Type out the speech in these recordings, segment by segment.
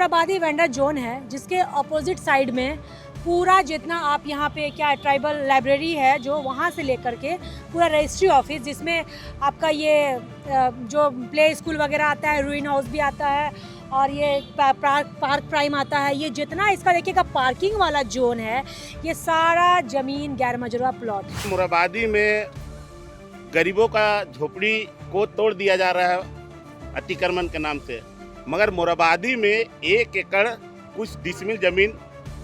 Morabadi vendor zone है जिसके opposite side में पूरा जितना आप यहाँ पे क्या ट्राइबल लाइब्रेरी है जो वहाँ से लेकर के पूरा रजिस्ट्री ऑफिस जिसमें आपका ये जो प्ले स्कूल वगैरह आता है, रूइन हाउस भी आता है और ये पार्क प्राइम आता है, ये जितना इसका देखिएगा पार्किंग वाला जोन है, ये सारा ज़मीन गैर मजरूआ प्लॉट है। मोराबादी में गरीबों का झोपड़ी को तोड़ दिया जा रहा है अतिक्रमण के नाम से, मगर मोराबादी में 1 एकड़ कुछ डिसमिल जमीन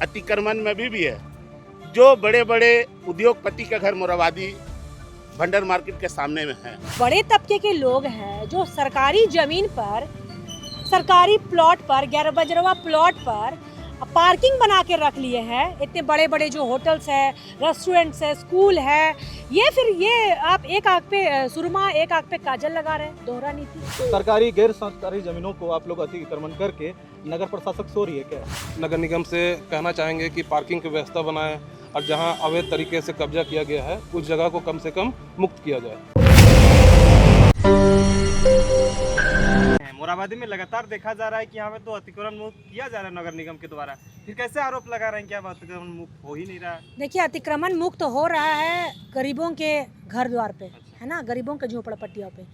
अतिक्रमण में भी है। जो बड़े बड़े उद्योगपति का घर मोराबादी भंडार मार्केट के सामने में है। बड़े तबके के लोग हैं जो सरकारी जमीन पर, सरकारी प्लॉट पर, गैर मजरूआ प्लॉट पर पार्किंग बना के रख लिए हैं। इतने बड़े बड़े जो होटल्स है, रेस्टोरेंट्स है, स्कूल है, ये आप एक आंख पे सुरमा एक आंख पे काजल लगा रहे हैं। दोहरा नीति। सरकारी गैर सरकारी जमीनों को आप लोग अतिक्रमण करके नगर प्रशासक सो रही है क्या? नगर निगम से कहना चाहेंगे कि पार्किंग की व्यवस्था बनाएं और जहां अवैध तरीके से कब्जा किया गया है उस जगह को कम से कम मुक्त किया जाए। मोराबादी में लगातार देखा जा रहा है कि यहाँ पे तो अतिक्रमण मुक्त किया जा रहा है नगर निगम के द्वारा, फिर कैसे आरोप लगा रहे हैं कि अब अतिक्रमण मुक्त हो ही नहीं रहा है? देखिए, अतिक्रमण मुक्त हो रहा है गरीबों के घर द्वार पे, है ना, गरीबों के झोपड़पट्टियों पे।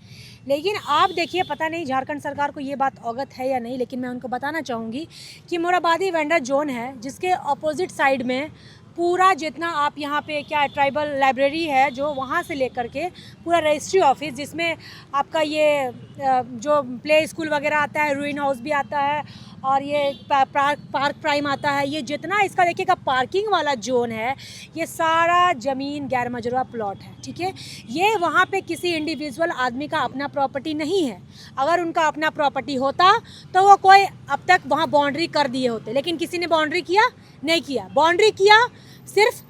लेकिन आप देखिए, पता नहीं झारखंड सरकार को ये बात अवगत है या नहीं, लेकिन मैं उनको बताना चाहूँगी कि मोराबादी वेंडर जोन है जिसके अपोजिट साइड में पूरा जितना आप यहाँ पे क्या ट्राइबल लाइब्रेरी है जो वहाँ से लेकर के पूरा रजिस्ट्री ऑफिस जिसमें आपका ये जो प्ले स्कूल वगैरह आता है, रूइन हाउस भी आता है और ये पार्क प्राइम आता है, ये जितना इसका देखिएगा पार्किंग वाला जोन है, ये सारा ज़मीन गैर मजरूआ प्लॉट है। ठीक है, ये वहाँ पे किसी इंडिविजुअल आदमी का अपना प्रॉपर्टी नहीं है। अगर उनका अपना प्रॉपर्टी होता तो वो कोई अब तक वहाँ बाउंड्री कर दिए होते, लेकिन किसी ने बाउंड्री किया नहीं किया। बाउंड्री किया सिर्फ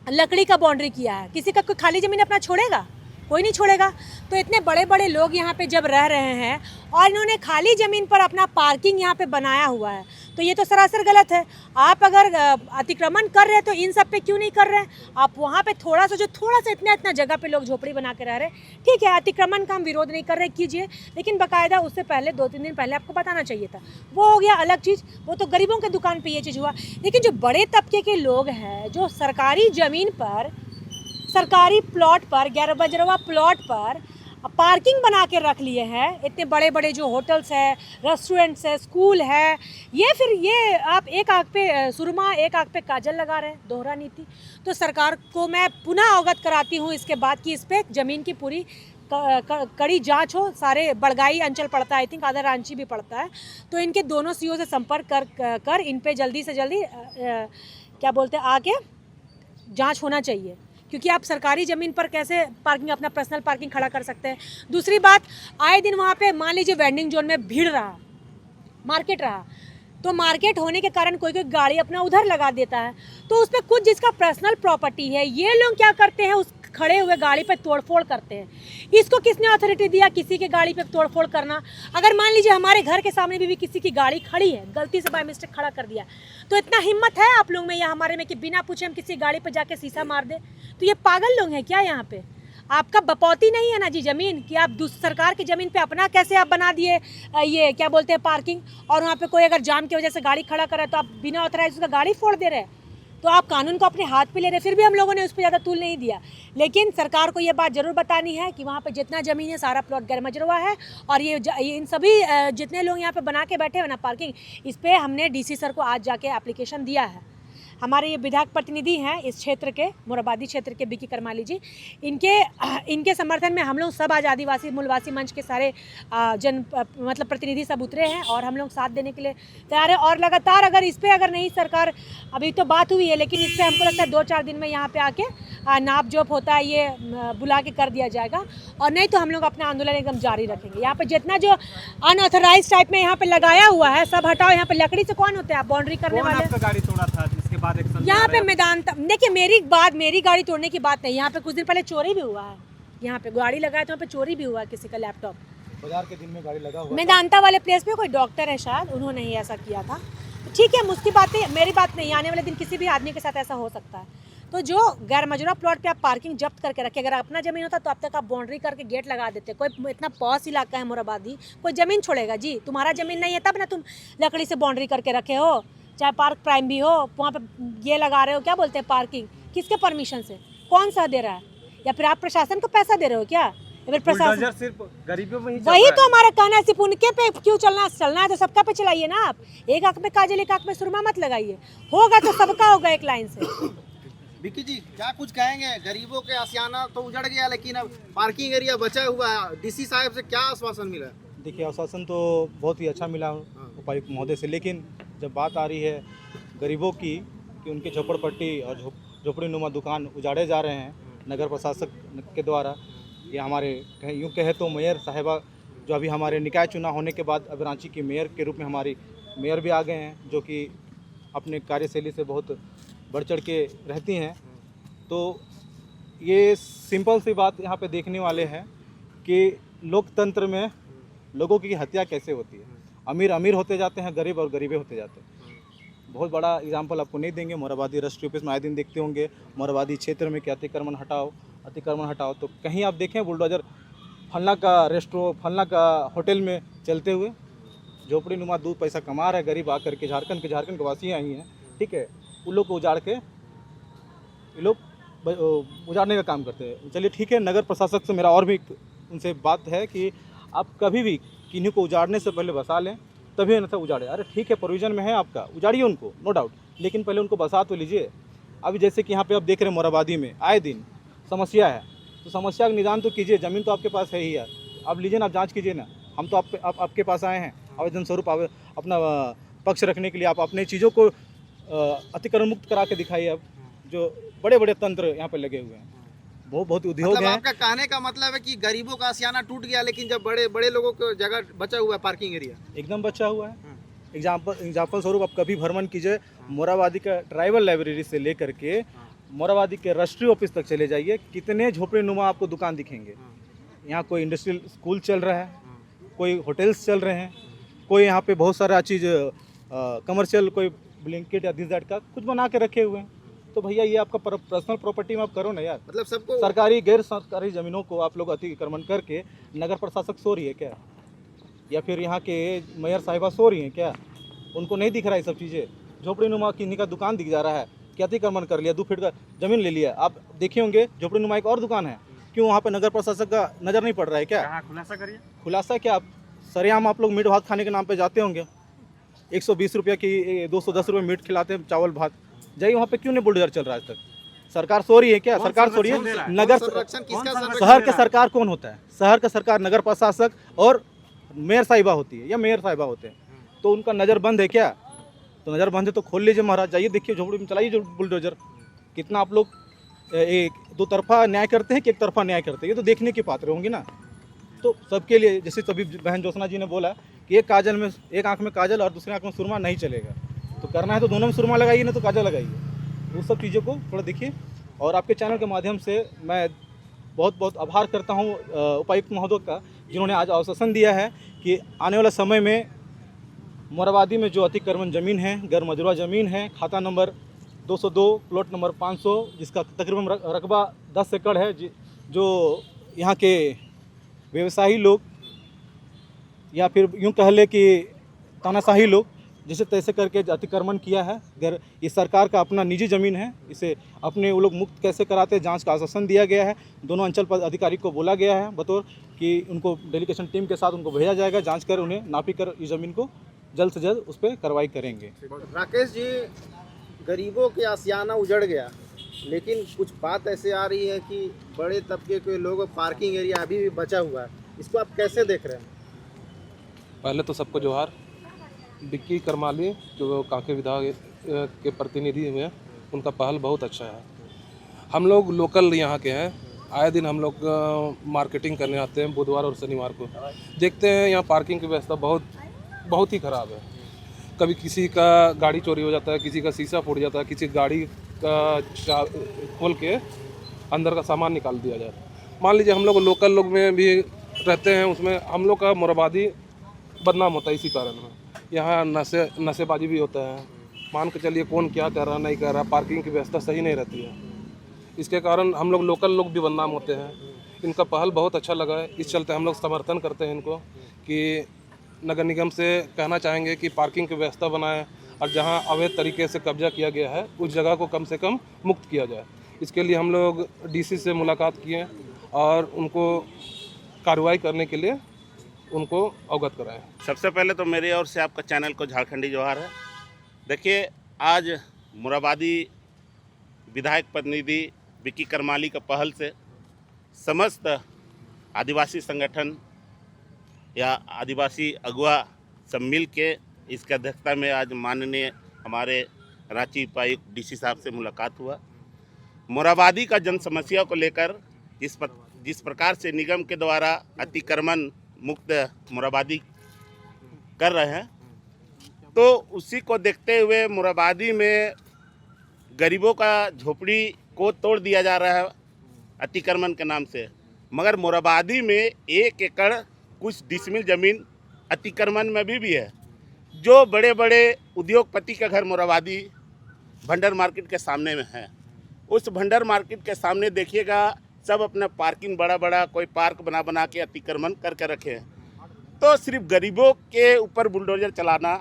लकड़ी का बाउंड्री किया है। किसी का कोई खाली ज़मीन अपना छोड़ेगा? कोई नहीं छोड़ेगा। तो इतने बड़े बड़े लोग यहाँ पे जब रह रहे हैं और इन्होंने खाली ज़मीन पर अपना पार्किंग यहाँ पे बनाया हुआ है, तो ये तो सरासर गलत है। आप अगर अतिक्रमण कर रहे हैं तो इन सब पे क्यों नहीं कर रहे हैं? आप वहाँ पे थोड़ा सा इतना जगह पे लोग झोपड़ी बना के रह रहे हैं, ठीक है, अतिक्रमण का हम विरोध नहीं कर रहे, कीजिए, लेकिन बाकायदा उससे पहले 2-3 दिन पहले आपको बताना चाहिए था। वो हो गया अलग चीज़, वो तो गरीबों के दुकान पर ये चीज़ हुआ। लेकिन जो बड़े तबके के लोग हैं जो सरकारी ज़मीन पर, सरकारी प्लॉट पर, गैर मजरूआ प्लॉट पर पार्किंग बना के रख लिए हैं, इतने बड़े बड़े जो होटल्स है, रेस्टोरेंट्स है, स्कूल है, ये आप एक आंख पे सुरमा एक आंख पे काजल लगा रहे हैं। दोहरा नीति। तो सरकार को मैं पुनः अवगत कराती हूँ इसके बाद कि इस पर ज़मीन की पूरी कड़ी जांच हो। सारे बड़गाई अंचल पड़ता है, आई थिंक आदर रांची भी पड़ता है, तो इनके दोनों सीओ से संपर्क कर इन पे जल्दी से जल्दी आके जांच होना चाहिए, क्योंकि आप सरकारी ज़मीन पर कैसे पार्किंग, अपना पर्सनल पार्किंग खड़ा कर सकते हैं। दूसरी बात, आए दिन वहाँ पे मान लीजिए वेंडिंग जोन में भीड़ रहा, मार्केट रहा, तो मार्केट होने के कारण कोई गाड़ी अपना उधर लगा देता है, तो उस पर कुछ जिसका पर्सनल प्रॉपर्टी है, ये लोग क्या करते हैं, उस खड़े हुए गाड़ी पे तोड़फोड़ करते हैं। इसको किसने अथॉरिटी दिया किसी के गाड़ी पे तोड़फोड़ करना? अगर मान लीजिए हमारे घर के सामने भी किसी की गाड़ी खड़ी है, गलती से बाय मिस्टेक खड़ा कर दिया, तो इतना हिम्मत है आप लोग में या हमारे में कि बिना पूछे हम किसी गाड़ी पे जाके शीशा मार दे? तो ये पागल लोग हैं क्या? यहाँ पे आपका बपौती नहीं है ना जी ज़मीन, कि आप सरकार की ज़मीन पे अपना कैसे आप बना दिए ये क्या बोलते हैं पार्किंग, और वहाँ पे कोई अगर जाम की वजह से गाड़ी खड़ा करे तो आप बिना ऑथराइज उसका गाड़ी फोड़ दे रहे हैं। तो आप कानून को अपने हाथ पे ले रहे। फिर भी हम लोगों ने उस पर ज़्यादा तूल नहीं दिया, लेकिन सरकार को ये बात ज़रूर बतानी है कि वहाँ पे जितना ज़मीन है सारा प्लॉट गैर मजरूआ है, और ये इन सभी जितने लोग यहाँ पे बना के बैठे हुए ना पार्किंग, इस पर हमने DC सर को आज जाके एप्लीकेशन दिया है। हमारे ये विधायक प्रतिनिधि हैं इस क्षेत्र के, मोराबादी क्षेत्र के बीकी करमाली जी, इनके समर्थन में हम लोग सब आज आदिवासी मूलवासी मंच के सारे मतलब प्रतिनिधि सब उतरे हैं और हम लोग साथ देने के लिए तैयार है। और लगातार अगर इस पर अगर नहीं सरकार, अभी तो बात हुई है, लेकिन इस पर हमको लगता है 2-4 दिन में यहाँ पे आके नाप जोप होता है ये बुला के कर दिया जाएगा, और नहीं तो हम लोग अपना आंदोलन एकदम जारी रखेंगे। यहाँ पे जितना जो अनऑथराइज टाइप में यहाँ पे लगाया हुआ है सब हटाओ। यहाँ पे लकड़ी से कौन होते हैं आप बाउंड्री करने वाले? आपका गाड़ी तोड़ा था जिसके बाद यहाँ पे मैदान, देखिए मेरी गाड़ी तोड़ने की बात नहीं, यहाँ पे कुछ दिन पहले चोरी भी हुआ है। यहाँ पे गाड़ी लगाया तो वहाँ पे चोरी भी हुआ है, किसी का लैपटॉप बाजार के दिन में गाड़ी लगा हुआ मैदानता वाले प्लेस पे कोई डॉक्टर है शायद, उन्होंने ही ऐसा किया था। तो ठीक है, मुझकी बात है, मेरी बात नहीं, आने वाले दिन किसी भी आदमी के साथ ऐसा हो सकता है। तो जो गैर मजरूआ प्लॉट पे आप पार्किंग जब्त करके रखे, अगर अपना ज़मीन होता तो अब तक आप बाउंड्री करके गेट लगा देते। कोई इतना पॉश इलाका है मोराबादी, कोई ज़मीन छोड़ेगा जी? तुम्हारा ज़मीन नहीं है तब ना तुम लकड़ी से बाउंड्री करके रखे हो, चाहे पार्क प्राइम भी हो, वहाँ पे ये लगा रहे हो, क्या बोलते हैं पार्किंग, किसके परमिशन से, कौन सा दे रहा है? या फिर आप प्रशासन को पैसा दे रहे हो क्या? या फिर प्रशासन, बुलडोजर सिर्फ गरीबों में ही चल वही रहा तो है। हमारा कहना है, सिर्फ उनके पे क्यों चलना है तो सबका पे चलाइए ना आप। एक आंख में काजल एक आंख में सुरमा मत लगाइए, होगा तो सबका होगा एक लाइन से। विक्की जी क्या कुछ कहेंगे? गरीबों के आशियाना तो उजड़ गया, लेकिन अब पार्किंग एरिया बचा हुआ है। डीसी साहब से क्या आश्वासन मिला? देखिए आश्वासन तो बहुत ही अच्छा मिला उपायुक्त महोदय से, लेकिन जब बात आ रही है गरीबों की कि उनके झोपड़पट्टी और झोपड़ी नुमा दुकान उजाड़े जा रहे हैं नगर प्रशासक के द्वारा, या हमारे यूँ कहे तो मेयर साहिबा जो अभी हमारे निकाय चुनाव होने के बाद अब रांची की मेयर के रूप में हमारी मेयर भी आ गए हैं, जो कि अपने कार्यशैली से बहुत बढ़ चढ़ के रहती हैं। तो ये सिंपल सी बात यहाँ पे देखने वाले हैं कि लोकतंत्र में लोगों की हत्या कैसे होती है। अमीर अमीर होते जाते हैं, गरीब और गरीबे होते जाते हैं। बहुत बड़ा एग्जाम्पल आपको नहीं देंगे, मोराबादी राष्ट्रीय ऑफिस में आए दिन देखते होंगे मोराबादी क्षेत्र में कि अतिक्रमण हटाओ, तो कहीं आप देखें बुलडोजर फलना का रेस्टोरेंट, फलना का होटल में चलते हुए। झोपड़ी नुमा 2 पैसा कमा रहे गरीब आकर के, झारखंड के वासी आई हैं, ठीक है, उन लोग को उजाड़ के ये लोग उजाड़ने का काम करते हैं। चलिए ठीक है, नगर प्रशासक से मेरा और भी उनसे बात है कि आप कभी भी किन्हीं को उजाड़ने से पहले बसा लें, तभी न उजाड़े। अरे ठीक है, प्रोविजन में है आपका, उजाड़िए उनको, नो डाउट, लेकिन पहले उनको बसा तो लीजिए। अभी जैसे कि यहाँ पे आप देख रहे हैं मोराबादी में आए दिन समस्या है, तो समस्या का निदान तो कीजिए। ज़मीन तो आपके पास है ही यार, आप लीजिए ना, आप जांच कीजिए ना। हम तो आपके पास आए हैं आवेदन स्वरूप अपना पक्ष रखने के लिए। आप अपने चीज़ों को अतिक्रमण मुक्त करा के दिखाइए। अब जो बड़े बड़े तंत्र यहाँ पे लगे हुए हैं, बहुत उद्योग मतलब हैं। आपका कहने का मतलब है कि गरीबों का आशियाना टूट गया, लेकिन जब बड़े बड़े लोगों को जगह बचा हुआ है पार्किंग एरिया। एकदम बचा हुआ है। एग्जाम्पल स्वरूप आप कभी भ्रमण कीजिए मोराबादी का ट्राइबल लाइब्रेरी से लेकर के मोराबादी के राष्ट्रीय ऑफिस तक चले जाइए, कितने झोपड़ी नुमा आपको दुकान दिखेंगे। यहाँ कोई इंडस्ट्रियल स्कूल चल रहा है, कोई होटल्स चल रहे हैं, कोई यहाँ पे बहुत सारा चीज़ कमर्शियल, कोई ब्लिंकेट या दिस दैट का कुछ बना के रखे हुए हैं। तो भैया ये आपका पर्सनल प्रॉपर्टी में आप करो ना यार। मतलब सबको सरकारी गैर सरकारी ज़मीनों को आप लोग अतिक्रमण करके नगर प्रशासक सो रही है क्या, या फिर यहाँ के मेयर साहिबा सो रही हैं क्या? उनको नहीं दिख रहा है सब चीज़ें। झोपड़ी नुमा किन्हीं का दुकान दिख जा रहा है कि अतिक्रमण कर लिया, 2 फीट का ज़मीन ले लिया। आप देखे होंगे झोपड़ी नुमा एक और दुकान है, क्यों वहाँ पे नगर प्रशासक का नज़र नहीं पड़ रहा है क्या? कहाँ खुलासा करिए। खुलासा क्या, आप सरेआम आप लोग मीट भात खाने के नाम पे जाते होंगे, 120 रुपये की 210 रुपये मीट खिलाते हैं, चावल भात। जाइए वहाँ पे, क्यों नहीं बुलडोजर चल रहा है आज तक? सरकार सो रही है क्या? कौन सरकार सो रही संरक्षण दे है। रहा है? नगर संरक्षण किसका संरक्षण शहर दे का रहा है? सरकार कौन होता है? शहर का सरकार नगर प्रशासक और मेयर साहिबा होती है, या मेयर साहिबा होते हैं। तो उनका नज़र बंद है क्या? तो नज़र बंद है तो खोल लीजिए महाराज, जाइए देखिए झोपड़ी में, चलाइए जो बुलडोजर। कितना आप लोग एक 2 तरफा न्याय करते हैं कि एक तरफा न्याय करते हैं, ये तो देखने की पात्र होंगी ना। तो सबके लिए, जैसे सभी बहन ज्योत्सना जी ने बोला कि एक आंख में काजल और दूसरी आंख में सुरमा नहीं चलेगा। तो करना है तो दोनों में सुरमा लगाइए, ना तो काजल लगाइए। वो सब चीज़ों को थोड़ा देखिए। और आपके चैनल के माध्यम से मैं बहुत आभार करता हूँ उपायुक्त महोदय का, जिन्होंने आज आश्वासन दिया है कि आने वाला समय में मोराबादी में जो अतिक्रमण ज़मीन है, गैर मजरूआ ज़मीन है, खाता नंबर 202 प्लॉट नंबर 500, जिसका तकरीबन रकबा 10 एकड़ है, जो यहाँ के व्यवसायी लोग या फिर यूँ कह ले कि तानाशाही लोग जैसे तैसे करके अतिक्रमण किया है। अगर ये सरकार का अपना निजी ज़मीन है, इसे अपने वो लोग मुक्त कैसे कराते हैं, जांच का आश्वासन दिया गया है। दोनों अंचल पद अधिकारी को बोला गया है बतौर कि उनको डेलीगेशन टीम के साथ उनको भेजा जाएगा, जांच कर उन्हें नापी कर इस ज़मीन को जल्द से जल्द उस पर कार्रवाई करेंगे। राकेश जी, गरीबों के आशियाना उजड़ गया, लेकिन कुछ बात ऐसे आ रही है कि बड़े तबके के लोग पार्किंग एरिया अभी भी बचा हुआ है, इसको आप कैसे देख रहे हैं? पहले तो सबको जोहार। विक्की करमाली जो कांके विधायक के प्रतिनिधि हुए, उनका पहल बहुत अच्छा है। हम लोग लोकल यहाँ के हैं, आए दिन हम लोग मार्केटिंग करने आते हैं बुधवार और शनिवार को। देखते हैं यहाँ पार्किंग की व्यवस्था बहुत ही ख़राब है। कभी किसी का गाड़ी चोरी हो जाता है, किसी का शीशा फूट जाता है, किसी गाड़ी का खोल के अंदर का सामान निकाल दिया जाए। मान लीजिए हम लोग लोकल लोग में भी रहते हैं, उसमें हम लोग का मोराबादी बदनाम होता है। इसी कारण में यहाँ नशेबाजी भी होता है। मान के चलिए कौन क्या कर रहा नहीं कर रहा, पार्किंग की व्यवस्था सही नहीं रहती है। इसके कारण हम लोग लोकल लोग भी बदनाम होते हैं। इनका पहल बहुत अच्छा लगा है, इस चलते हम लोग समर्थन करते हैं इनको कि नगर निगम से कहना चाहेंगे कि पार्किंग की व्यवस्था बनाएं और जहां अवैध तरीके से कब्जा किया गया है उस जगह को कम से कम मुक्त किया जाए। इसके लिए हम लोग डीसी से मुलाकात किए और उनको कार्रवाई करने के लिए उनको अवगत कराएं। सबसे पहले तो मेरी ओर से आपका चैनल को झारखंडी जोहार है। देखिए, आज मुराबादी विधायक प्रतिनिधि विक्की करमाली का पहल से समस्त आदिवासी संगठन या आदिवासी अगुआ सब मिल के इसकी अध्यक्षता में आज माननीय हमारे रांची उपायुक्त डीसी साहब से मुलाकात हुआ। मोराबादी का जन समस्या को लेकर जिस प्रकार से निगम के द्वारा अतिक्रमण मुक्त मोराबादी कर रहे हैं, तो उसी को देखते हुए मोराबादी में गरीबों का झोपड़ी को तोड़ दिया जा रहा है अतिक्रमण के नाम से। मगर मोराबादी में 1 एकड़ कुछ डिसमिल ज़मीन अतिक्रमण में भी है। जो बड़े बड़े उद्योगपति का घर मोराबादी भंडार मार्केट के सामने में है। उस भंडार मार्केट के सामने देखिएगा, सब अपना पार्किंग बड़ा बड़ा कोई पार्क बना के अतिक्रमण करके रखे हैं। तो सिर्फ गरीबों के ऊपर बुलडोजर चलाना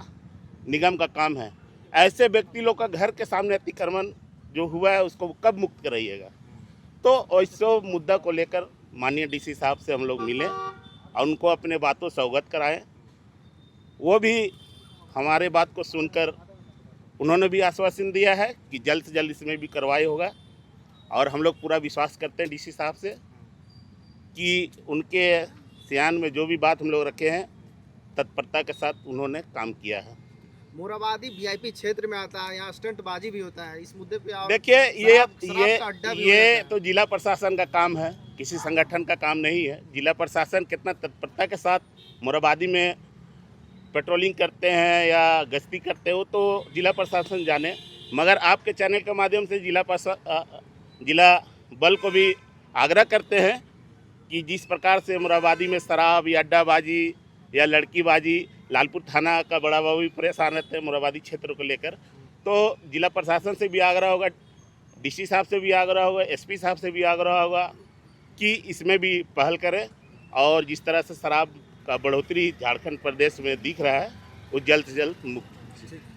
निगम का काम है। ऐसे व्यक्ति लोग का घर के सामने अतिक्रमण जो हुआ है उसको कब मुक्त कराइएगा। तो इस मुद्दा को लेकर माननीय डीसी साहब से हम लोग मिले और उनको अपने बातों से अवगत कराएं। वो भी हमारे बात को सुनकर उन्होंने भी आश्वासन दिया है कि जल्द से जल्द इसमें भी कार्रवाई होगा। और हम लोग पूरा विश्वास करते हैं डीसी साहब से कि उनके सियान में जो भी बात हम लोग रखे हैं तत्परता के साथ उन्होंने काम किया है। मोराबादी वीआईपी क्षेत्र में आता है, यहाँ स्टंटबाजी भी होता है। इस मुद्दे पे आप देखिए, शराब का अड्डा भी हो ये जाता तो जिला प्रशासन का काम है, किसी संगठन का काम नहीं है। जिला प्रशासन कितना तत्परता के साथ मोराबादी में पेट्रोलिंग करते हैं या गश्ती करते हो तो जिला प्रशासन जाने। मगर आपके चैनल के माध्यम से जिला बल को भी आग्रह करते हैं कि जिस प्रकार से मोराबादी में शराब या अड्डाबाजी या लड़कीबाजी, लालपुर थाना का बड़ा बाबू भी परेशान रहते हैं मोराबादी क्षेत्र को लेकर। तो जिला प्रशासन से भी आग्रह होगा, डीसी साहब से भी आग्रह होगा, एसपी साहब से भी आग्रह होगा कि इसमें भी पहल करें और जिस तरह से शराब का बढ़ोतरी झारखंड प्रदेश में दिख रहा है वो जल्द से जल्द मुक्त।